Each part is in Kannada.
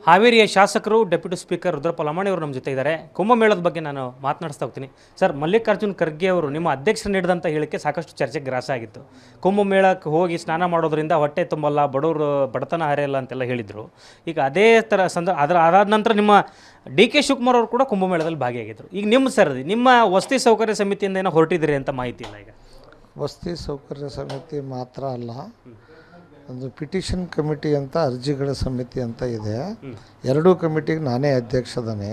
ಹಾವೇರಿಯ ಶಾಸಕರು ಡೆಪ್ಯೂಟಿ ಸ್ಪೀಕರ್ ರುದ್ರಪ್ಪ ಲಮಾಣಿ ಅವರು ನಮ್ಮ ಜೊತೆ ಇದ್ದಾರೆ. ಕುಂಭಮೇಳದ ಬಗ್ಗೆ ನಾನು ಮಾತನಾಡಿಸ್ತಾ ಹೋಗ್ತೀನಿ. ಸರ್, ಮಲ್ಲಿಕಾರ್ಜುನ್ ಖರ್ಗೆ ಅವರು ನಿಮ್ಮ ಅಧ್ಯಕ್ಷರು ನೀಡಿದಂಥ ಹೇಳಿಕೆ ಸಾಕಷ್ಟು ಚರ್ಚೆಗೆ ಗ್ರಾಸ ಆಗಿತ್ತು. ಕುಂಭಮೇಳಕ್ಕೆ ಹೋಗಿ ಸ್ನಾನ ಮಾಡೋದ್ರಿಂದ ಹೊಟ್ಟೆ ತುಂಬಲ್ಲ, ಬಡವರು ಬಡತನ ಹರಿಯಲ್ಲ ಅಂತೆಲ್ಲ ಹೇಳಿದರು. ಈಗ ಅದೇ ಥರ ಅದಾದ ನಂತರ ನಿಮ್ಮ ಡಿ ಕೆ ಶಿವಕುಮಾರ್ ಅವರು ಕೂಡ ಕುಂಭಮೇಳದಲ್ಲಿ ಭಾಗಿಯಾಗಿದ್ದರು. ಈಗ ನಿಮ್ಮ ವಸತಿ ಸೌಕರ್ಯ ಸಮಿತಿಯಿಂದ ಏನೋ ಹೊರಟಿದ್ದೀರಿ ಅಂತ ಮಾಹಿತಿ ಇಲ್ಲ. ಈಗ ವಸತಿ ಸೌಕರ್ಯ ಸಮಿತಿ ಮಾತ್ರ ಅಲ್ಲ, ಒಂದು ಪಿಟಿಷನ್ ಕಮಿಟಿ ಅಂತ ಅರ್ಜಿಗಳ ಸಮಿತಿ ಅಂತ ಇದೆ. ಎರಡೂ ಕಮಿಟಿಗೆ ನಾನೇ ಅಧ್ಯಕ್ಷದನೇ.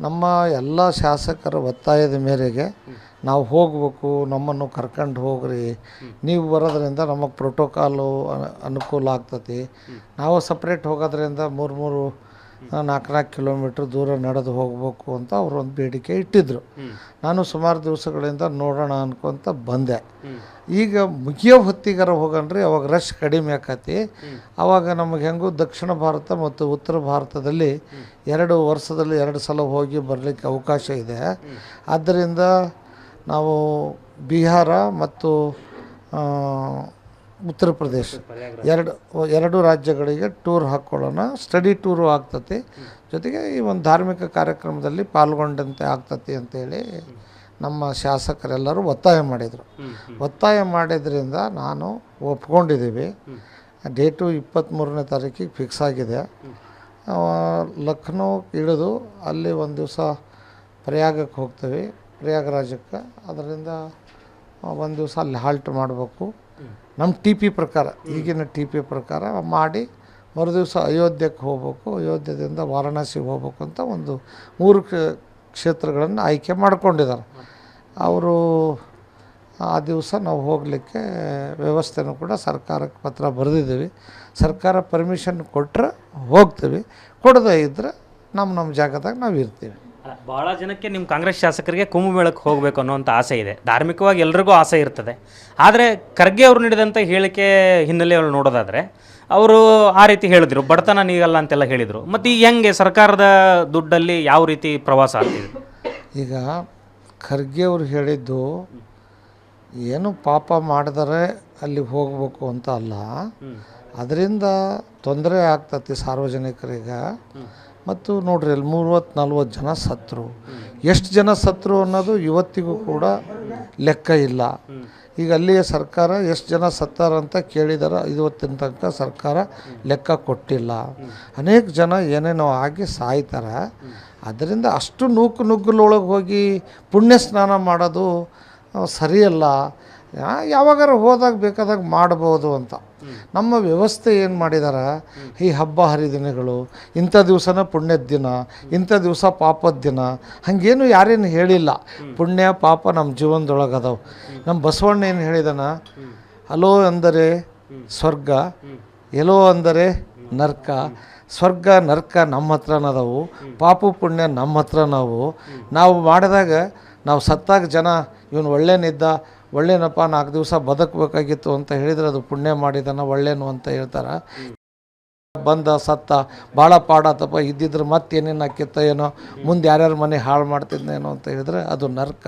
ನಮ್ಮ ಎಲ್ಲ ಶಾಸಕರ ಒತ್ತಾಯದ ಮೇರೆಗೆ ನಾವು ಹೋಗಬೇಕು, ನಮ್ಮನ್ನು ಕರ್ಕೊಂಡು ಹೋಗ್ರಿ, ನೀವು ಬರೋದ್ರಿಂದ ನಮಗೆ ಪ್ರೋಟೋಕಾಲು ಅನುಕೂಲ ಆಗ್ತತಿ. ನಾವು ಸಪ್ರೇಟ್ ಹೋಗೋದ್ರಿಂದ 3-4 ಕಿಲೋಮೀಟ್ರ್ ದೂರ ನಡೆದು ಹೋಗಬೇಕು ಅಂತ ಅವರು ಒಂದು ಬೇಡಿಕೆ ಇಟ್ಟಿದ್ದರು. ನಾನು ಸುಮಾರು ದಿವಸಗಳಿಂದ ನೋಡೋಣ ಅನ್ಕೊಂತ ಬಂದೆ. ಈಗ ಮುಗಿಯೋ ಹೊತ್ತಿಗಾರ ಹೋಗಣ್ರಿ, ಅವಾಗ ರಶ್ ಕಡಿಮೆ ಆಕತಿ. ಆವಾಗ ನಮಗೆ ಹೆಂಗೂ ದಕ್ಷಿಣ ಭಾರತ ಮತ್ತು ಉತ್ತರ ಭಾರತದಲ್ಲಿ 2 ವರ್ಷದಲ್ಲಿ 2 ಸಲ ಹೋಗಿ ಬರಲಿಕ್ಕೆ ಅವಕಾಶ ಇದೆ. ಆದ್ದರಿಂದ ನಾವು ಬಿಹಾರ ಮತ್ತು ಉತ್ತರ ಪ್ರದೇಶ ಎರಡು ರಾಜ್ಯಗಳಿಗೆ ಟೂರ್ ಹಾಕ್ಕೊಳ್ಳೋಣ. ಸ್ಟಡಿ ಟೂರು ಆಗ್ತತಿ, ಜೊತೆಗೆ ಈ ಒಂದು ಧಾರ್ಮಿಕ ಕಾರ್ಯಕ್ರಮದಲ್ಲಿ ಪಾಲ್ಗೊಂಡಂತೆ ಆಗ್ತತಿ ಅಂತೇಳಿ ನಮ್ಮ ಶಾಸಕರೆಲ್ಲರೂ ಒತ್ತಾಯ ಮಾಡಿದರು. ಒತ್ತಾಯ ಮಾಡಿದ್ರಿಂದ ನಾನು ಒಪ್ಕೊಂಡಿದ್ದೀವಿ. ಡೇಟು 23ನೇ ತಾರೀಕಿಗೆ ಫಿಕ್ಸ್ ಆಗಿದೆ. ಲಕ್ನೋ ಇಳಿದು ಅಲ್ಲಿ ಒಂದು ದಿವಸ ಪ್ರಯಾಗಕ್ಕೆ ಹೋಗ್ತೀವಿ, ಪ್ರಯಾಗರಾಜಕ್ಕೆ. ಅದರಿಂದ ಒಂದು ದಿವಸ ಅಲ್ಲಿ ಹಾಲ್ಟ್ ಮಾಡಬೇಕು. ನಮ್ಮ ಟಿ ಪಿ ಪ್ರಕಾರ, ಈಗಿನ ಟಿ ಪಿ ಪ್ರಕಾರ ಮಾಡಿ ಮರುದಿವಸ ಅಯೋಧ್ಯಕ್ಕೆ ಹೋಗ್ಬೇಕು. ಅಯೋಧ್ಯದಿಂದ ವಾರಣಾಸಿಗೆ ಹೋಗ್ಬೇಕು ಅಂತ ಒಂದು 3 ಕ್ಷೇತ್ರಗಳನ್ನು ಆಯ್ಕೆ ಮಾಡ್ಕೊಂಡಿದ್ದಾರೆ ಅವರು. ಆ ದಿವಸ ನಾವು ಹೋಗಲಿಕ್ಕೆ ವ್ಯವಸ್ಥೆನೂ ಕೂಡ ಸರ್ಕಾರಕ್ಕೆ ಪತ್ರ ಬರೆದಿದ್ದೀವಿ. ಸರ್ಕಾರ ಪರ್ಮಿಷನ್ ಕೊಟ್ಟರೆ ಹೋಗ್ತೀವಿ, ಕೊಡದೇ ಇದ್ದರೆ ನಮ್ಮ ಜಾಗದಾಗ ನಾವು ಇರ್ತೀವಿ. ಭಾಳ ಜನಕ್ಕೆ ನಿಮ್ಮ ಕಾಂಗ್ರೆಸ್ ಶಾಸಕರಿಗೆ ಕುಂಭಮೇಳಕ್ಕೆ ಹೋಗಬೇಕು ಅನ್ನೋಂಥ ಆಸೆ ಇದೆ. ಧಾರ್ಮಿಕವಾಗಿ ಎಲ್ರಿಗೂ ಆಸೆ ಇರ್ತದೆ. ಆದರೆ ಖರ್ಗೆ ಅವರು ನೀಡಿದಂಥ ಹೇಳಿಕೆ ಹಿನ್ನೆಲೆಯಲ್ಲಿ ನೋಡೋದಾದರೆ ಅವರು ಆ ರೀತಿ ಹೇಳಿದರು, ಬಡತನ ನೀಗಲ್ಲ ಅಂತೆಲ್ಲ ಹೇಳಿದರು. ಮತ್ತು ಈಗ ಹೆಂಗೆ ಸರ್ಕಾರದ ದುಡ್ಡಲ್ಲಿ ಯಾವ ರೀತಿ ಪ್ರವಾಸ ಆಗ್ತಿದೆ? ಈಗ ಖರ್ಗೆ ಅವರು ಹೇಳಿದ್ದು ಏನು ಪಾಪ ಮಾಡಿದರೆ ಅಲ್ಲಿ ಹೋಗಬೇಕು ಅಂತ ಅಲ್ಲ, ಅದರಿಂದ ತೊಂದರೆ ಆಗ್ತತಿ ಸಾರ್ವಜನಿಕರಿಗೆ. ಮತ್ತು ನೋಡ್ರಿ, ಅಲ್ಲಿ 30-40 ಜನ ಸತ್ತರು. ಎಷ್ಟು ಜನ ಸತ್ತರು ಅನ್ನೋದು ಇವತ್ತಿಗೂ ಕೂಡ ಲೆಕ್ಕ ಇಲ್ಲ. ಈಗ ಅಲ್ಲಿಯ ಸರ್ಕಾರ ಎಷ್ಟು ಜನ ಸತ್ತಾರಂತ ಕೇಳಿದಾರೆ, ಇವತ್ತಿನ ತನಕ ಸರ್ಕಾರ ಲೆಕ್ಕ ಕೊಟ್ಟಿಲ್ಲ. ಅನೇಕ ಜನ ಏನೇನೋ ಆಗಿ ಸಾಯ್ತಾರೆ. ಅದರಿಂದ ಅಷ್ಟು ನುಗ್ಗಲೊಳಗೆ ಹೋಗಿ ಪುಣ್ಯ ಸ್ನಾನ ಮಾಡೋದು ಸರಿಯಲ್ಲ. ಯಾವಾಗಾರ ಹೋದಾಗ ಬೇಕಾದಾಗ ಮಾಡ್ಬೋದು ಅಂತ ನಮ್ಮ ವ್ಯವಸ್ಥೆ ಏನು ಮಾಡಿದಾರೆ. ಈ ಹಬ್ಬ ಹರಿದಿನಗಳು, ಇಂಥ ದಿವಸನ ಪುಣ್ಯದ ದಿನ, ಇಂಥ ದಿವಸ ಪಾಪದ ದಿನ, ಹಾಗೇನು ಯಾರೇನು ಹೇಳಿಲ್ಲ. ಪುಣ್ಯ ಪಾಪ ನಮ್ಮ ಜೀವನದೊಳಗೆ ಅದಾವೆ. ನಮ್ಮ ಬಸವಣ್ಣ ಏನು ಹೇಳಿದಾನ, ಅಲೋ ಅಂದರೆ ಸ್ವರ್ಗ, ಎಲ್ಲೋ ಅಂದರೆ ನರ್ಕ. ಸ್ವರ್ಗ ನರ್ಕ ನಮ್ಮ ಹತ್ರನದವು, ಪಾಪು ಪುಣ್ಯ ನಮ್ಮ ಹತ್ರ. ನಾವು ಮಾಡಿದಾಗ, ನಾವು ಸತ್ತಾಗ ಜನ ಇವನು ಒಳ್ಳೆನಿದ್ದ, ಒಳ್ಳೆನಪ್ಪ, 4 ದಿವಸ ಬದುಕಬೇಕಾಗಿತ್ತು ಅಂತ ಹೇಳಿದರೆ ಅದು ಪುಣ್ಯ ಮಾಡಿದಾನ, ಒಳ್ಳೆನು ಅಂತ ಹೇಳ್ತಾರೆ. ಬಂದ ಸತ್ತ ಭಾಳ ಪಾಡಾತಪ್ಪ, ಇದ್ದಿದ್ರೆ ಮತ್ತೇನೇನು ಹಾಕಿತ್ತ ಏನೋ, ಮುಂದೆ ಯಾರ್ಯಾರ ಮನೆ ಹಾಳು ಮಾಡ್ತಿದ್ದೇನೋ ಅಂತ ಹೇಳಿದ್ರೆ ಅದು ನರ್ಕ.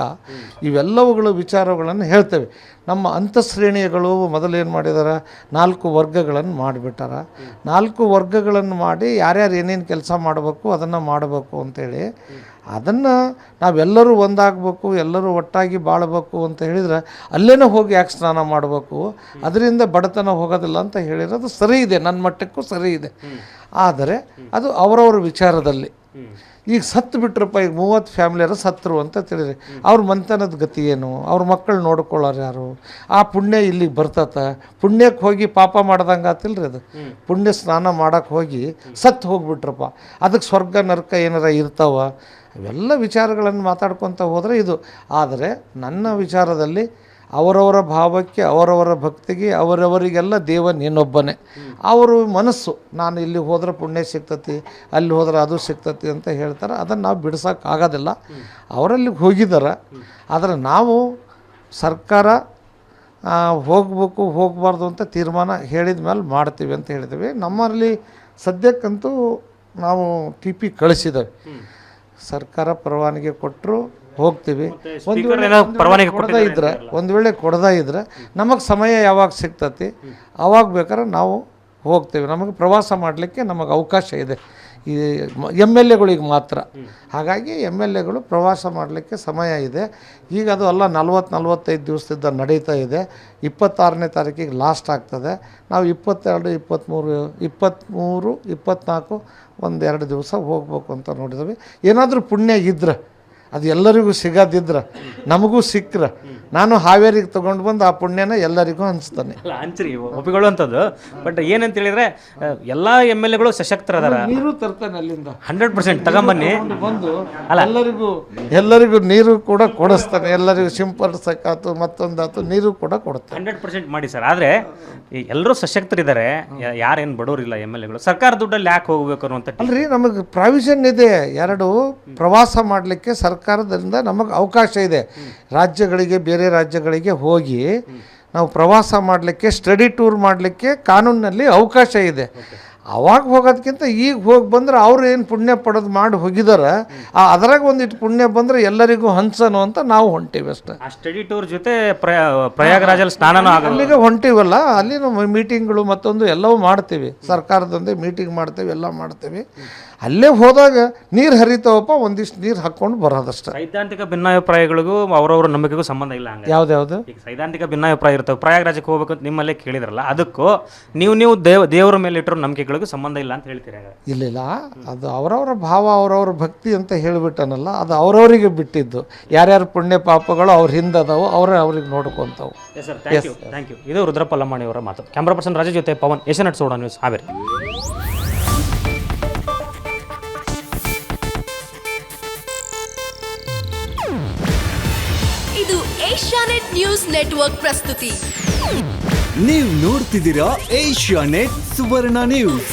ಇವೆಲ್ಲವುಗಳು ವಿಚಾರಗಳನ್ನು ಹೇಳ್ತೇವೆ. ನಮ್ಮ ಅಂತಃಶ್ರೇಣಿಗಳು ಮೊದಲೇನು ಮಾಡಿದಾರೆ, 4 ವರ್ಗಗಳನ್ನು ಮಾಡಿಬಿಟ್ಟಾರ. 4 ವರ್ಗಗಳನ್ನು ಮಾಡಿ ಯಾರ್ಯಾರು ಏನೇನು ಕೆಲಸ ಮಾಡಬೇಕು ಅದನ್ನು ಮಾಡಬೇಕು ಅಂತೇಳಿ, ಅದನ್ನು ನಾವೆಲ್ಲರೂ ಒಂದಾಗಬೇಕು, ಎಲ್ಲರೂ ಒಟ್ಟಾಗಿ ಬಾಳಬೇಕು ಅಂತ ಹೇಳಿದರೆ ಅಲ್ಲೇನೋ ಹೋಗಿ ಯಾಕೆ ಸ್ನಾನ ಮಾಡಬೇಕು, ಅದರಿಂದ ಬಡತನ ಹೋಗೋದಿಲ್ಲ ಅಂತ ಹೇಳಿರೋದು ಸರಿ ಇದೆ, ನನ್ನ ಮಟ್ಟಕ್ಕೂ ಸರಿ ಇದೆ. ಆದರೆ ಅದು ಅವರವ್ರ ವಿಚಾರದಲ್ಲಿ. ಈಗ ಸತ್ತು ಬಿಟ್ರಪ್ಪ, ಈಗ 30 ಫ್ಯಾಮಿಲಿಯರು ಸತ್ತರು ಅಂತ ತಿಳಿರಿ, ಅವ್ರ ಮನೆತನದ ಗತಿ ಏನು, ಅವ್ರ ಮಕ್ಕಳು ನೋಡ್ಕೊಳ್ಳೋರು ಯಾರು? ಆ ಪುಣ್ಯ ಇಲ್ಲಿಗೆ ಬರ್ತತ? ಪುಣ್ಯಕ್ಕೆ ಹೋಗಿ ಪಾಪ ಮಾಡ್ದಂಗೆ ಆತಿಲ್ರಿ ಅದು. ಪುಣ್ಯ ಸ್ನಾನ ಮಾಡೋಕ್ಕೆ ಹೋಗಿ ಸತ್ತು ಹೋಗ್ಬಿಟ್ರಪ್ಪ, ಅದಕ್ಕೆ ಸ್ವರ್ಗ ನರಕ ಏನಾರ ಇರ್ತಾವ? ಅವೆಲ್ಲ ವಿಚಾರಗಳನ್ನು ಮಾತಾಡ್ಕೊತ ಹೋದರೆ ಇದು. ಆದರೆ ನನ್ನ ವಿಚಾರದಲ್ಲಿ ಅವರವರ ಭಾವಕ್ಕೆ, ಅವರವರ ಭಕ್ತಿಗೆ, ಅವರವರಿಗೆಲ್ಲ ದೇವ ನೀನೊಬ್ಬನೇ. ಅವರು ಮನಸ್ಸು, ನಾನು ಇಲ್ಲಿ ಹೋದ್ರೆ ಪುಣ್ಯ ಸಿಗ್ತತಿ, ಅಲ್ಲಿ ಹೋದ್ರೆ ಅದು ಸಿಗ್ತತಿ ಅಂತ ಹೇಳ್ತಾರೆ. ಅದನ್ನು ನಾವು ಬಿಡ್ಸೋಕ್ಕಾಗೋದಿಲ್ಲ. ಅವರಲ್ಲಿ ಹೋಗಿದ್ದಾರೆ. ಆದರೆ ನಾವು ಸರ್ಕಾರ ಹೋಗಬೇಕು ಹೋಗಬಾರ್ದು ಅಂತ ತೀರ್ಮಾನ ಹೇಳಿದ ಮೇಲೆ ಮಾಡ್ತೀವಿ ಅಂತ ಹೇಳಿದ್ದೀವಿ. ನಮ್ಮಲ್ಲಿ ಸದ್ಯಕ್ಕಂತೂ ನಾವು ಟಿ ಪಿ ಕಳಿಸಿದ್ದೇವೆ. ಸರ್ಕಾರ ಪರವಾನಗಿ ಕೊಟ್ಟರು ಹೋಗ್ತೀವಿ. ಒಂದು ವೇಳೆ ಕೊಡದೇ ಇದ್ರೆ ನಮಗೆ ಸಮಯ ಯಾವಾಗ ಸಿಗ್ತತಿ ಅವಾಗ ಬೇಕಾದ್ರೆ ನಾವು ಹೋಗ್ತೀವಿ. ನಮಗೆ ಪ್ರವಾಸ ಮಾಡಲಿಕ್ಕೆ ನಮಗೆ ಅವಕಾಶ ಇದೆ. ಈ ಎಮ್ ಎಲ್ ಎಗಳಿಗೆ ಮಾತ್ರ. ಹಾಗಾಗಿ ಎಮ್ ಎಲ್ ಎಗಳು ಪ್ರವಾಸ ಮಾಡಲಿಕ್ಕೆ ಸಮಯ ಇದೆ. ಈಗ ಅದು ಅಲ್ಲ 40-45 ದಿವಸದಿಂದ ನಡೀತಾ ಇದೆ. 26ನೇ ತಾರೀಕಿಗೆ ಲಾಸ್ಟ್ ಆಗ್ತದೆ. ನಾವು 22, 23, 24 1-2 ದಿವಸ ಹೋಗ್ಬೇಕು ಅಂತ ನೋಡಿದ್ವಿ. ಏನಾದರೂ ಪುಣ್ಯ ಇದ್ರೆ, ಅದು ಎಲ್ಲರಿಗೂ ಸಿಗೋದಿದ್ರೆ, ನಮಗೂ ಸಿಕ್ಕರೆ ನಾನು ಹಾವೇರಿಗೆ ತೊಗೊಂಡು ಬಂದು ಆ ಪುಣ್ಯನ ಎಲ್ಲರಿಗೂ ಹಂಚ್ತಾನೆ. ಅಲ್ಲ ಹಂಚ್ರಿ, ಒಪ್ಪಿಕೊಳ್ಳುವಂಥದ್ದು. ಬಟ್ ಏನಂತ ಹೇಳಿದ್ರೆ ಎಲ್ಲ ಎಮ್ ಎಲ್ ಎಗಳು ಸಶಕ್ತರದಾರ. ನೀರು ತರ್ತಾನೆ ಅಲ್ಲಿಂದ 100% ತಗೊಂಬನ್ನಿ ಬಂದು ಎಲ್ಲರಿಗೂ ನೀರು ಕೂಡ ಕೊಡಿಸ್ತಾನೆ. ಎಲ್ಲರಿಗೂ ಸಿಂಪಡಿಸಕ್ಕಾತು ಮತ್ತೊಂದಾತು ನೀರು ಕೂಡ ಕೊಡ್ತಾನೆ. 100% ಮಾಡಿ ಸರ್. ಆದರೆ ಎಲ್ಲರೂ ಸಶಕ್ತರಿದ್ದಾರೆ, ಯಾರೇನು ಬಡವರಿಲ್ಲ ಎಮ್ ಎಲ್ ಎಗಳು. ಸರ್ಕಾರ ದುಡ್ಡಲ್ಲಿ ಯಾಕೆ ಹೋಗಬೇಕು ಅನ್ನುವಂಥ ಅಲ್ರಿ, ನಮಗೆ ಪ್ರಾವಿಷನ್ ಇದೆ. 2 ಪ್ರವಾಸ ಮಾಡಲಿಕ್ಕೆ ಸರ್ಕಾರದಿಂದ ನಮಗೆ ಅವಕಾಶ ಇದೆ. ರಾಜ್ಯಗಳಿಗೆ, ಬೇರೆ ರಾಜ್ಯಗಳಿಗೆ ಹೋಗಿ ನಾವು ಪ್ರವಾಸ ಮಾಡಲಿಕ್ಕೆ, ಸ್ಟಡಿ ಟೂರ್ ಮಾಡಲಿಕ್ಕೆ ಕಾನೂನಿನಲ್ಲಿ ಅವಕಾಶ ಇದೆ. ಅವಾಗ ಹೋಗೋದಕ್ಕಿಂತ ಈಗ ಹೋಗಿ ಬಂದ್ರೆ ಅವ್ರು ಏನು ಪುಣ್ಯ ಪಡೆದು ಮಾಡಿ ಹೋಗಿದಾರೆ, ಅದ್ರಾಗ ಒಂದಿಟ್ಟು ಪುಣ್ಯ ಬಂದರೆ ಎಲ್ಲರಿಗೂ ಹಂಚನು ಅಂತ ನಾವು ಹೊಂಟೀವಿ ಅಷ್ಟೇ. ಆ ಸ್ಟಡಿ ಟೂರ್ ಜೊತೆ ಪ್ರಯಾಗರಾಜಲ್ಲಿ ಸ್ನಾನನೂ ಆಗ ಅಲ್ಲಿಗೆ ಹೊಂಟೀವಲ್ಲ, ಅಲ್ಲಿ ನಾವು ಮೀಟಿಂಗ್ಗಳು ಮತ್ತೊಂದು ಎಲ್ಲವೂ ಮಾಡ್ತೀವಿ. ಸರ್ಕಾರದೊಂದೇ ಮೀಟಿಂಗ್ ಮಾಡ್ತೀವಿ, ಎಲ್ಲ ಮಾಡ್ತೀವಿ. ಅಲ್ಲೇ ಹೋದಾಗ ನೀರು ಹರಿತಾವಪ್ಪ, ಒಂದಿಷ್ಟು ನೀರು ಹಾಕ್ಕೊಂಡು ಬರೋದಷ್ಟೇ. ಸೈದ್ಧಾಂತಿಕ ಭಿನ್ನಾಭಿಪ್ರಾಯಗಳಿಗೂ ಅವರವರ ನಂಬಿಕೆಗೂ ಸಂಬಂಧ ಇಲ್ಲ. ಹಂಗೆ ಯಾವ್ದು ಈಗ ಸೈದ್ಧಾಂತಿಕ ಭಿನ್ನಾಭಿಪ್ರಾಯ ಇರ್ತವೆ. ಪ್ರಯಾಗರಾಜಕ್ಕೆ ಹೋಗ್ಬೇಕು ಅಂತ ನಿಮ್ಮಲ್ಲೇ ಕೇಳಿದ್ರಲ್ಲ, ಅದಕ್ಕೂ ನೀವು ದೇವರ ಮೇಲೆ ಇಟ್ಟಿರೋ ನಂಬಿಕೆಗಳಿಗೂ ಸಂಬಂಧ ಇಲ್ಲ ಅಂತ ಹೇಳ್ತೀರಿ. ಇಲ್ಲ, ಅದು ಅವರವರ ಭಾವ, ಅವರವರ ಭಕ್ತಿ ಅಂತ ಹೇಳಿಬಿಟ್ಟನಲ್ಲ, ಅದು ಅವರವರಿಗೆ ಬಿಟ್ಟಿದ್ದು. ಯಾರ್ಯಾರು ಪುಣ್ಯ ಪಾಪಗಳು ಅವ್ರ ಹಿಂದದಾವು, ಅವ್ರಿಗೆ ನೋಡ್ಕೊತಾವು. Sir, thank you. ಇದು ರುದ್ರಪ್ಪ ಲಮಾಣಿ ಅವರ ಮಾತು. ಕ್ಯಾಮ್ರಾ ಪರ್ಸನ್ ರಾಜೇಶ್ ಜೊತೆ ಪವನ್, ಏಷ್ಯಾನೆಟ್ ಸೋಡಾ ನ್ಯೂಸ್, ಹಾವೇರಿ. ಇದು ಏಷ್ಯಾನೆಟ್ ನ್ಯೂಸ್ ನೆಟ್ವರ್ಕ್ ಪ್ರಸ್ತುತಿ. ನೀವು ನೋಡ್ತಿದ್ದೀರಾ ಏಷ್ಯಾನೆಟ್ ಸುವರ್ಣ ನ್ಯೂಸ್.